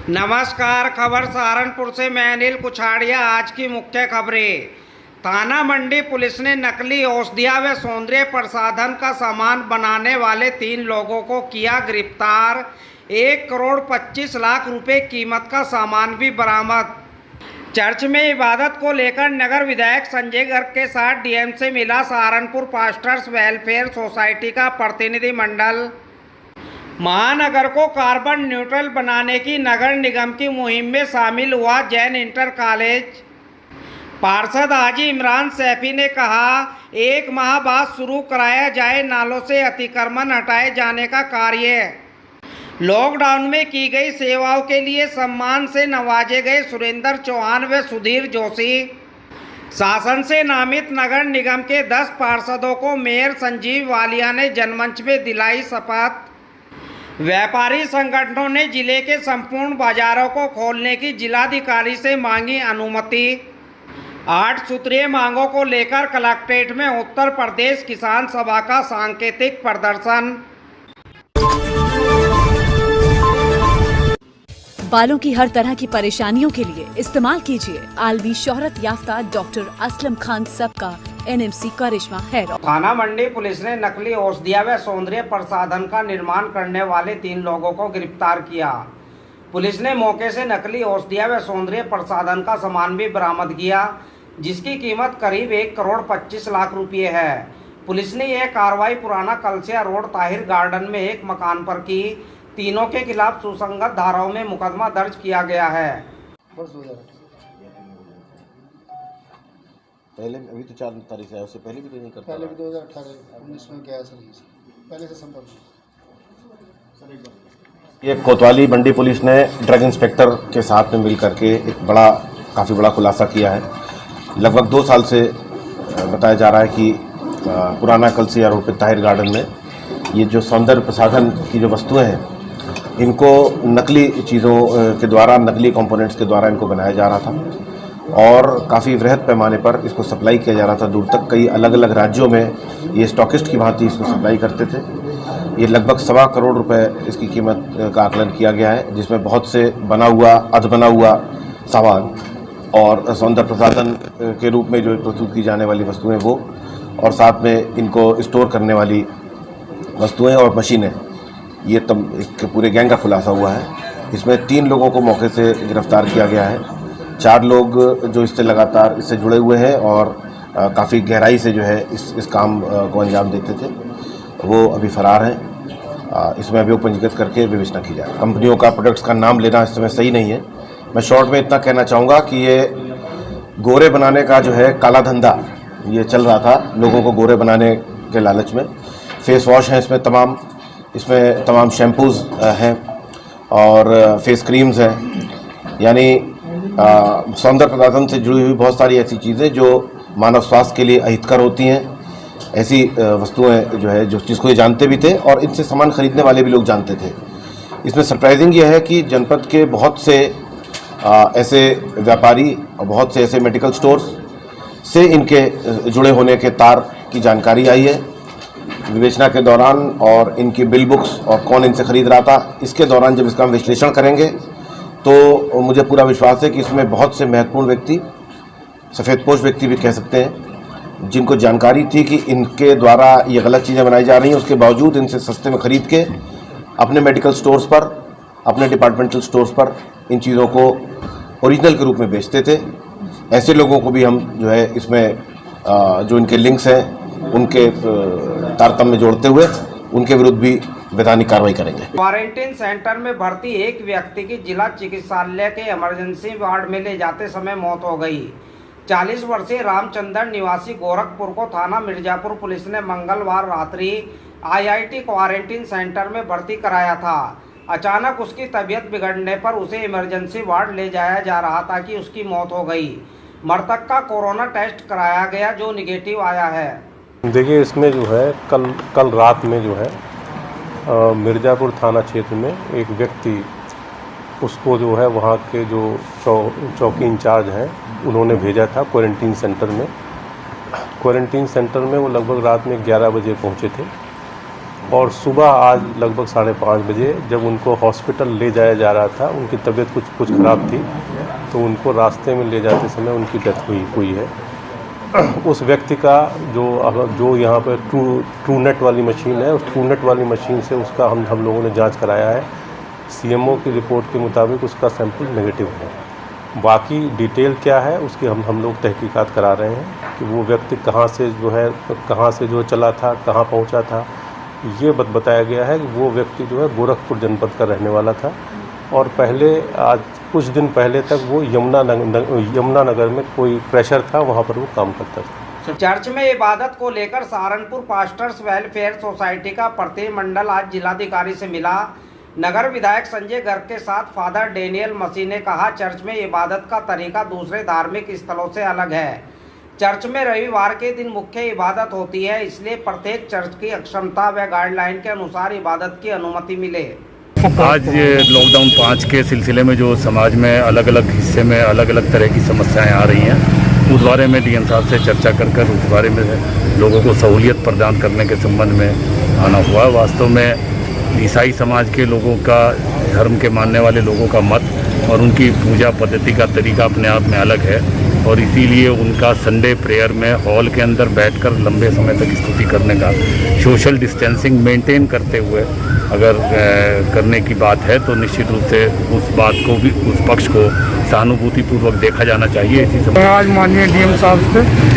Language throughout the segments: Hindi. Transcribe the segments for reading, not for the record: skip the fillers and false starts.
नमस्कार, खबर सहारनपुर से मैं अनिल कुछाड़िया। आज की मुख्य खबरें। थाना मंडी पुलिस ने नकली औषधियां व सौंदर्य प्रसाधन का सामान बनाने वाले 3 लोगों को किया गिरफ्तार। 1,25,00,000 रुपए कीमत का सामान भी बरामद। चर्च में इबादत को लेकर नगर विधायक संजय गर्ग के साथ डीएम से मिला सहारनपुर पास्टर्स वेलफेयर सोसाइटी का प्रतिनिधिमंडल। महानगर को कार्बन न्यूट्रल बनाने की नगर निगम की मुहिम में शामिल हुआ जैन इंटर कॉलेज। पार्षद हाजी इमरान सैफी ने कहा, 1 माह बाद शुरू कराया जाए नालों से अतिक्रमण हटाए जाने का कार्य। लॉकडाउन में की गई सेवाओं के लिए सम्मान से नवाजे गए सुरेंद्र चौहान व सुधीर जोशी। शासन से नामित नगर निगम के 10 पार्षदों को मेयर संजीव वालिया ने जनमंच में दिलाई शपथ। व्यापारी संगठनों ने जिले के संपूर्ण बाजारों को खोलने की जिलाधिकारी से मांगी अनुमति। 8 सूत्रीय मांगों को लेकर कलेक्ट्रेट में उत्तर प्रदेश किसान सभा का सांकेतिक प्रदर्शन। बालों की हर तरह की परेशानियों के लिए इस्तेमाल कीजिए आलवी शोहरत याफ्ता डॉक्टर असलम खान सबका NMC करिश्मा हेयर ऑयल। थाना मंडी पुलिस ने नकली औषधियां व सौंदर्य प्रसाधन का निर्माण करने वाले 3 लोगों को गिरफ्तार किया। पुलिस ने मौके से नकली औषधियां व सौंदर्य प्रसाधन का सामान भी बरामद किया, जिसकी कीमत करीब 1,25,00,000 रुपये है। पुलिस ने यह कार्रवाई पुराना कलसिया रोड ताहिर गार्डन में एक मकान पर की। तीनों के खिलाफ सुसंगत धाराओं में मुकदमा दर्ज किया गया है। पहले अभी तो 4 तारीख है, उससे पहले भी तो नहीं करता। पहले भी 2018-19 में गया सर, पहले से संपर्क। ये कोतवाली मंडी पुलिस ने ड्रग इंस्पेक्टर के साथ में मिल करके एक काफ़ी बड़ा खुलासा किया है। लगभग 2 साल से बताया जा रहा है कि पुराना कलसिया रोड पे ताहिर गार्डन में ये जो सौंदर्य प्रसाधन की जो वस्तुएं हैं, इनको नकली चीज़ों के द्वारा, नकली कंपोनेंट्स के द्वारा इनको बनाया जा रहा था और काफ़ी वृहद पैमाने पर इसको सप्लाई किया जा रहा था दूर तक। कई अलग अलग राज्यों में ये स्टॉकिस्ट की भांति इसको सप्लाई करते थे। ये लगभग 1.25 करोड़ रुपए इसकी कीमत का आकलन किया गया है, जिसमें बहुत से बना हुआ सामान और सौंदर्य प्रसाधन के रूप में जो प्रस्तुत की जाने वाली वस्तुएं वो, और साथ में इनको स्टोर करने वाली वस्तुएं और मशीनें, ये एक पूरे गैंग का खुलासा हुआ है। इसमें 3 लोगों को मौके से गिरफ्तार किया गया है। 4 लोग जो इससे लगातार इससे जुड़े हुए हैं और काफ़ी गहराई से जो है इस काम को अंजाम देते थे, वो अभी फरार हैं। इसमें अभियोग पंजीकृत करके विवेचना की जाए। कंपनियों का, प्रोडक्ट्स का नाम लेना इस समय सही नहीं है। मैं शॉर्ट में इतना कहना चाहूँगा कि ये गोरे बनाने का जो है काला धंधा ये चल रहा था, लोगों को गोरे बनाने के लालच में। फेस वॉश हैं इसमें तमाम शैम्पूज़ हैं और फेस क्रीम्स हैं, यानी सौंदर्य प्रसाधन से जुड़ी हुई बहुत सारी ऐसी चीज़ें जो मानव स्वास्थ्य के लिए अहितकर होती हैं। ऐसी वस्तुएं जो है, जो जिसको ये जानते भी थे और इनसे सामान खरीदने वाले भी लोग जानते थे। इसमें सरप्राइजिंग यह है कि जनपद के बहुत से ऐसे व्यापारी और बहुत से ऐसे मेडिकल स्टोर्स से इनके जुड़े होने के तार की जानकारी आई है। विवेचना के दौरान और इनकी बिल बुक्स और कौन इनसे खरीद रहा था, इसके दौरान जब इसका हम विश्लेषण करेंगे तो मुझे पूरा विश्वास है कि इसमें बहुत से महत्वपूर्ण व्यक्ति, सफ़ेदपोश व्यक्ति भी कह सकते हैं, जिनको जानकारी थी कि इनके द्वारा ये गलत चीज़ें बनाई जा रही हैं, उसके बावजूद इनसे सस्ते में ख़रीद के अपने मेडिकल स्टोर्स पर, अपने डिपार्टमेंटल स्टोर्स पर इन चीज़ों को ओरिजिनल के रूप में बेचते थे। ऐसे लोगों को भी हम जो है इसमें जो इनके लिंक्स हैं उनके तारतम्य में जोड़ते हुए उनके विरुद्ध भी वैधानिक कार्रवाई करेंगे। क्वारंटीन सेंटर में भर्ती एक व्यक्ति की जिला चिकित्सालय के इमरजेंसी वार्ड में ले जाते समय मौत हो गई। 40 वर्षीय रामचंद्र निवासी गोरखपुर को थाना मिर्जापुर पुलिस ने मंगलवार रात्रि IIT क्वारंटीन सेंटर में भर्ती कराया था। अचानक उसकी तबीयत बिगड़ने पर उसे इमरजेंसी वार्ड ले जाया जा रहा था कि उसकी मौत हो गई। मृतक का कोरोना टेस्ट कराया गया, जो निगेटिव आया है। देखिए, इसमें जो है कल रात में जो है मिर्ज़ापुर थाना क्षेत्र में एक व्यक्ति, उसको जो है वहाँ के जो चौकी इंचार्ज हैं उन्होंने भेजा था क्वारंटीन सेंटर में। क्वारंटीन सेंटर में वो लगभग रात में 11 बजे पहुँचे थे और सुबह आज लगभग 5:30 बजे जब उनको हॉस्पिटल ले जाया जा रहा था, उनकी तबीयत कुछ ख़राब थी, तो उनको रास्ते में ले जाते समय उनकी डेथ हुई है। उस व्यक्ति का जो यहाँ पर ट्रू नेट वाली मशीन है, उस ट्रू नेट वाली मशीन से उसका हम लोगों ने जांच कराया है। सीएमओ की रिपोर्ट के मुताबिक उसका सैंपल नेगेटिव है। बाकी डिटेल क्या है उसकी हम लोग तहकीकात करा रहे हैं कि वो व्यक्ति कहाँ से चला था, कहाँ पहुँचा था। ये बताया गया है कि वो व्यक्ति जो है गोरखपुर जनपद का रहने वाला था और आज कुछ दिन पहले तक वो यमुनानगर में कोई प्रेशर था, वहाँ पर वो काम करता था। चर्च में इबादत को लेकर सहारनपुर पास्टर्स वेलफेयर सोसाइटी का प्रतिनिधिमंडल आज जिलाधिकारी से मिला। नगर विधायक संजय गर्ग के साथ फादर डेनियल मसीह ने कहा, चर्च में इबादत का तरीका दूसरे धार्मिक स्थलों से अलग है। चर्च में रविवार के दिन मुख्य इबादत होती है, इसलिए प्रत्येक चर्च की अक्षमता व गाइडलाइन के अनुसार इबादत की अनुमति मिले। आज लॉकडाउन 5 के सिलसिले में जो समाज में अलग अलग हिस्से में अलग अलग तरह की समस्याएं आ रही हैं, उस बारे में डीएम साहब से चर्चा कर उस बारे में लोगों को सहूलियत प्रदान करने के संबंध में आना हुआ। वास्तव में ईसाई समाज के लोगों का, धर्म के मानने वाले लोगों का मत और उनकी पूजा पद्धति का तरीका अपने आप में अलग है और इसीलिए उनका संडे प्रेयर में हॉल के अंदर बैठकर लंबे समय तक स्तुति करने का सोशल डिस्टेंसिंग मेंटेन करते हुए अगर करने की बात है तो निश्चित रूप से उस बात को भी, उस पक्ष को सहानुभूतिपूर्वक देखा जाना चाहिए। इसी समय आज माननीय डीएम साहब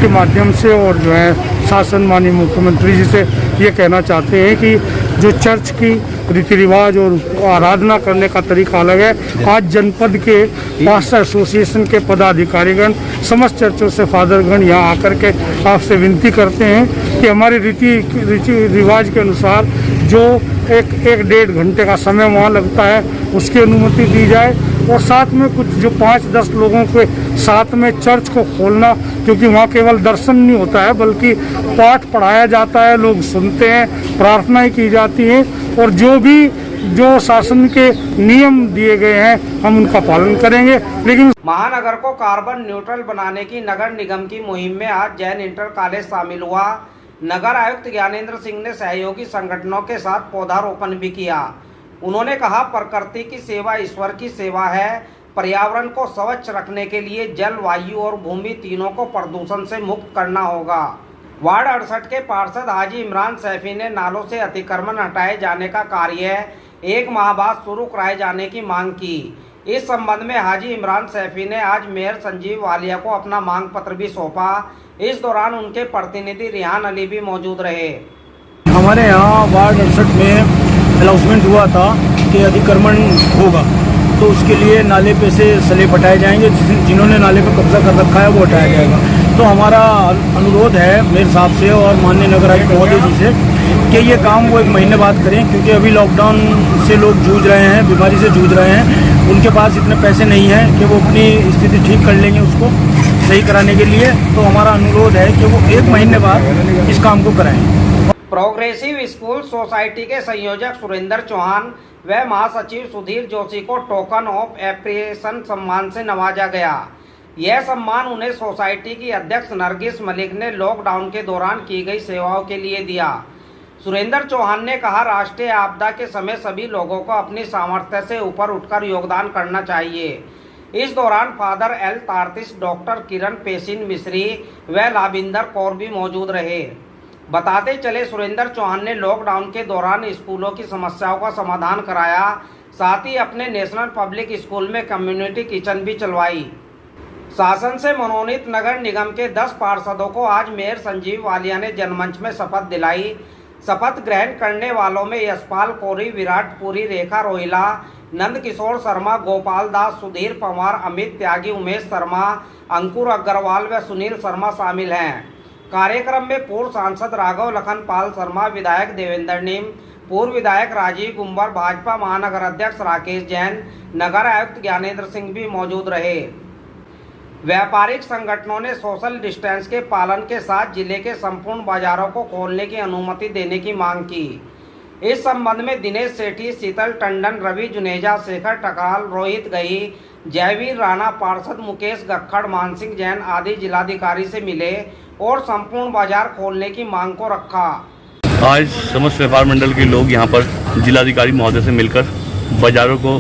के माध्यम से और जो है शासन माननीय मुख्यमंत्री जी से ये कहना चाहते हैं कि जो चर्च की रीति रिवाज और आराधना करने का तरीका अलग है। आज जनपद के पास्टर एसोसिएशन के पदाधिकारीगण समस्त चर्चों से फादरगण यहाँ आकर के आपसे विनती करते हैं कि हमारे रीति रिवाज के अनुसार जो एक डेढ़ घंटे का समय वहाँ लगता है उसकी अनुमति दी जाए और साथ में कुछ जो 5-10 लोगों के साथ में चर्च को खोलना, क्योंकि वहाँ केवल दर्शन नहीं होता है बल्कि पाठ पढ़ाया जाता है, लोग सुनते हैं, प्रार्थनाएं की जाती हैं और जो शासन के नियम दिए गए हैं हम उनका पालन करेंगे। लेकिन महानगर को कार्बन न्यूट्रल बनाने की नगर निगम की मुहिम में आज जैन इंटर कॉलेज शामिल हुआ। नगर आयुक्त ज्ञानेंद्र सिंह ने सहयोगी संगठनों के साथ पौधारोपण भी किया। उन्होंने कहा, प्रकृति की सेवा ईश्वर की सेवा है। पर्यावरण को स्वच्छ रखने के लिए जल, वायु और भूमि तीनों को प्रदूषण से मुक्त करना होगा। वार्ड 68 के पार्षद हाजी इमरान सैफी ने नालों से अतिक्रमण हटाए जाने का कार्य 1 माह बाद शुरू कराए जाने की मांग की। इस संबंध में हाजी इमरान सैफी ने आज मेयर संजीव वालिया को अपना मांग पत्र भी सौंपा। इस दौरान उनके प्रतिनिधि रिहान अली भी मौजूद रहे। हमारे यहाँ वार्ड 68 में अनाउंसमेंट हुआ था कि अतिक्रमण होगा, तो उसके लिए नाले पे से स्लैब हटाए जाएंगे। जिन्होंने नाले पे कब्जा कर रखा है वो हटाया जाएगा। तो हमारा अनुरोध है मेयर साहब से और माननीय नगर आयुक्त महोदय जी से कि ये काम वो 1 महीने बाद करें, क्योंकि अभी लॉकडाउन से लोग जूझ रहे हैं, बीमारी से जूझ रहे हैं। उनके पास इतने पैसे नहीं हैं कि वो अपनी स्थिति ठीक कर लेंगे उसको सही कराने के लिए। तो हमारा अनुरोध है कि वो 1 महीने बाद इस काम को कराएं। प्रोग्रेसिव स्कूल सोसाइटी के संयोजक सुरेंद्र चौहान व महासचिव सुधीर जोशी को टोकन ऑफ एप्रिसिएशन सम्मान से नवाजा गया। यह सम्मान उन्हें सोसाइटी की अध्यक्ष नरगिस मलिक ने लॉकडाउन के दौरान की गई सेवाओं के लिए दिया। सुरेंद्र चौहान ने कहा, राष्ट्रीय आपदा के समय सभी लोगों को अपनी सामर्थ्य से ऊपर उठकर योगदान करना चाहिए। इस दौरान फादर एल तारतिस, डॉक्टर किरण पेशिन मिश्री व लाविंदर कौर भी मौजूद रहे। बताते चले, सुरेंद्र चौहान ने लॉकडाउन के दौरान स्कूलों की समस्याओं का समाधान कराया, साथ ही अपने नेशनल पब्लिक स्कूल में कम्युनिटी किचन भी चलवाई। शासन से मनोनीत नगर निगम के 10 पार्षदों को आज मेयर संजीव वालिया ने जनमंच में शपथ दिलाई। शपथ ग्रहण करने वालों में यशपाल कोरी, विराट पुरी, रेखा रोहिला, नंद किशोर शर्मा, गोपाल दास, सुधीर पवार, अमित त्यागी, उमेश शर्मा, अंकुर अग्रवाल व सुनील शर्मा शामिल हैं। कार्यक्रम में पूर्व सांसद राघव लखन पाल शर्मा, विधायक देवेंद्र नीम, पूर्व विधायक राजीव गुम्बर, भाजपा महानगर अध्यक्ष राकेश जैन, नगर आयुक्त ज्ञानेंद्र सिंह भी मौजूद रहे। व्यापारिक संगठनों ने सोशल डिस्टेंस के पालन के साथ जिले के संपूर्ण बाजारों को खोलने की अनुमति देने की मांग की। इस संबंध में दिनेश सेठी, शीतल टंडन, रवि जुनेजा, शेखर टकाल, रोहित गही, जयवीर राणा, पार्षद मुकेश गक्खड़, मानसिंह जैन आदि जिलाधिकारी से मिले और संपूर्ण बाजार खोलने की मांग को रखा। आज समस्त व्यापार मंडल के लोग यहाँ पर जिलाधिकारी महोदय से मिलकर बाज़ारों को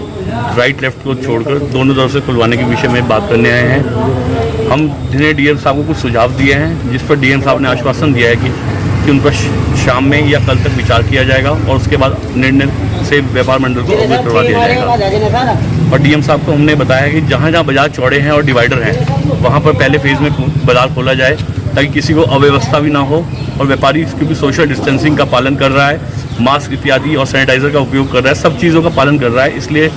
राइट लेफ्ट को छोड़कर दोनों तरफ से खुलवाने के विषय में बात करने आए हैं। हम जिन्हें डीएम साहब को कुछ सुझाव दिए हैं, जिस पर डीएम साहब ने आश्वासन दिया है कि उन पर शाम में या कल तक विचार किया जाएगा और उसके बाद निर्णय से व्यापार मंडल को अवगत करवा दिया जाएगा। और डीएम साहब को हमने बताया कि जहाँ जहाँ बाजार चौड़े हैं और डिवाइडर हैं वहाँ पर पहले फेज़ में बाजार खोला जाए ताकि किसी को अव्यवस्था भी ना हो, और व्यापारी क्योंकि सोशल डिस्टेंसिंग का पालन कर रहा है, मास्क इत्यादि और सैनिटाइज़र का उपयोग कर रहा है, सब चीज़ों का पालन कर रहा है, इसलिए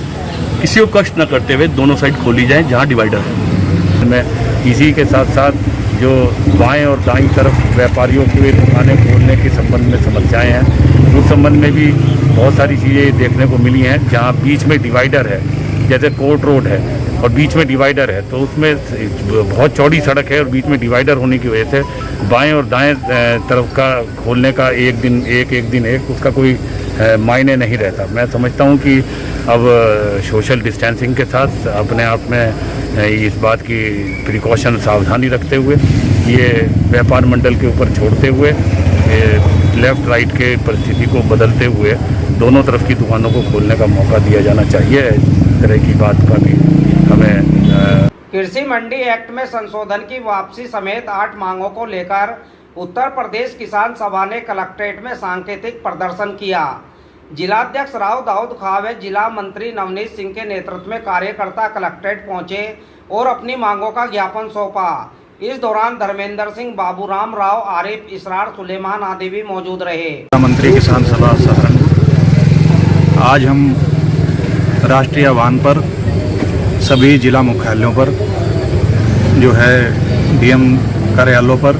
किसी को कष्ट न करते हुए दोनों साइड खोली जाए जहाँ डिवाइडर है। मैं इसी के साथ साथ जो बाएं और दाईं तरफ व्यापारियों के दुकानें खोलने के संबंध में समस्याएं हैं, उस संबंध में भी बहुत सारी चीज़ें देखने को मिली हैं। जहाँ बीच में डिवाइडर है, जैसे कोर्ट रोड है और बीच में डिवाइडर है, तो उसमें बहुत चौड़ी सड़क है और बीच में डिवाइडर होने की वजह से बाएं और दाएं तरफ का खोलने का एक दिन एक उसका कोई मायने नहीं रहता। मैं समझता हूं कि अब सोशल डिस्टेंसिंग के साथ अपने आप में इस बात की प्रिकॉशन सावधानी रखते हुए ये व्यापार मंडल के ऊपर छोड़ते हुए लेफ़्ट राइट के परिस्थिति को बदलते हुए दोनों तरफ की दुकानों को खोलने का मौका दिया जाना चाहिए। इस तरह की बात का भी हमें कृषि मंडी एक्ट में संशोधन की वापसी समेत 8 मांगों को लेकर उत्तर प्रदेश किसान सभा ने कलेक्ट्रेट में सांकेतिक प्रदर्शन किया। जिलाध्यक्ष राव दाऊद खां व जिला मंत्री नवनीत सिंह के नेतृत्व में कार्यकर्ता कलेक्ट्रेट पहुंचे और अपनी मांगों का ज्ञापन सौंपा। इस दौरान धर्मेंद्र सिंह, बाबूराम राव, आरिफ, इसरार, सुलेमान आदि भी मौजूद रहे। मंत्री किसान सभा सहारनपुर, आज हम राष्ट्रीय आह्वान पर सभी जिला मुख्यालयों पर जो है डीएम कार्यालयों पर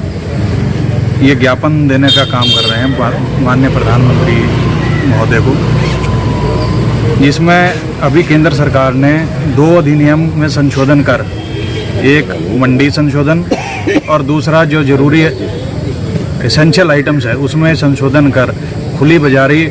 ये ज्ञापन देने का काम कर रहे हैं माननीय प्रधानमंत्री महोदय को, जिसमें अभी केंद्र सरकार ने 2 अधिनियम में संशोधन कर, एक मंडी संशोधन और दूसरा जो जरूरी एसेंशियल आइटम्स है उसमें संशोधन कर खुली बाजारी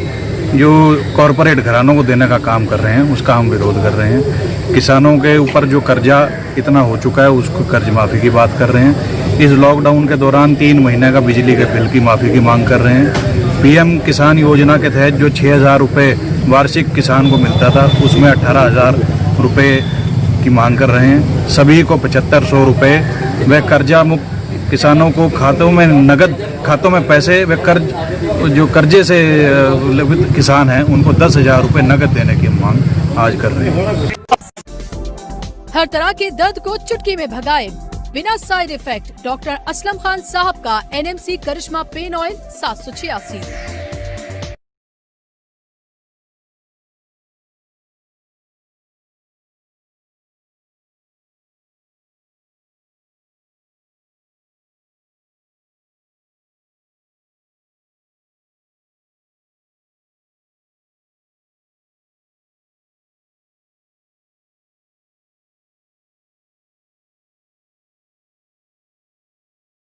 जो कॉरपोरेट घरानों को देने का काम कर रहे हैं, उसका हम विरोध कर रहे हैं। किसानों के ऊपर जो कर्जा इतना हो चुका है उसको कर्ज माफ़ी की बात कर रहे हैं। इस लॉकडाउन के दौरान 3 महीने का बिजली के बिल की माफ़ी की मांग कर रहे हैं। पीएम किसान योजना के तहत जो 6,000 रुपये वार्षिक किसान को मिलता था उसमें 18,000 रुपये की मांग कर रहे हैं। सभी को 7,500 रुपये व कर्जा मुक्त किसानों को खातों में नगद खातों में पैसे व कर्ज जो कर्जे से किसान हैं उनको 10,000 रुपये नगद देने की मांग आज कर रहे हैं। हर तरह के दर्द को चुटकी में भगाए बिना side effect. Doctor Aslam Khan साहब का NMC करिश्मा पेन ऑयल 786।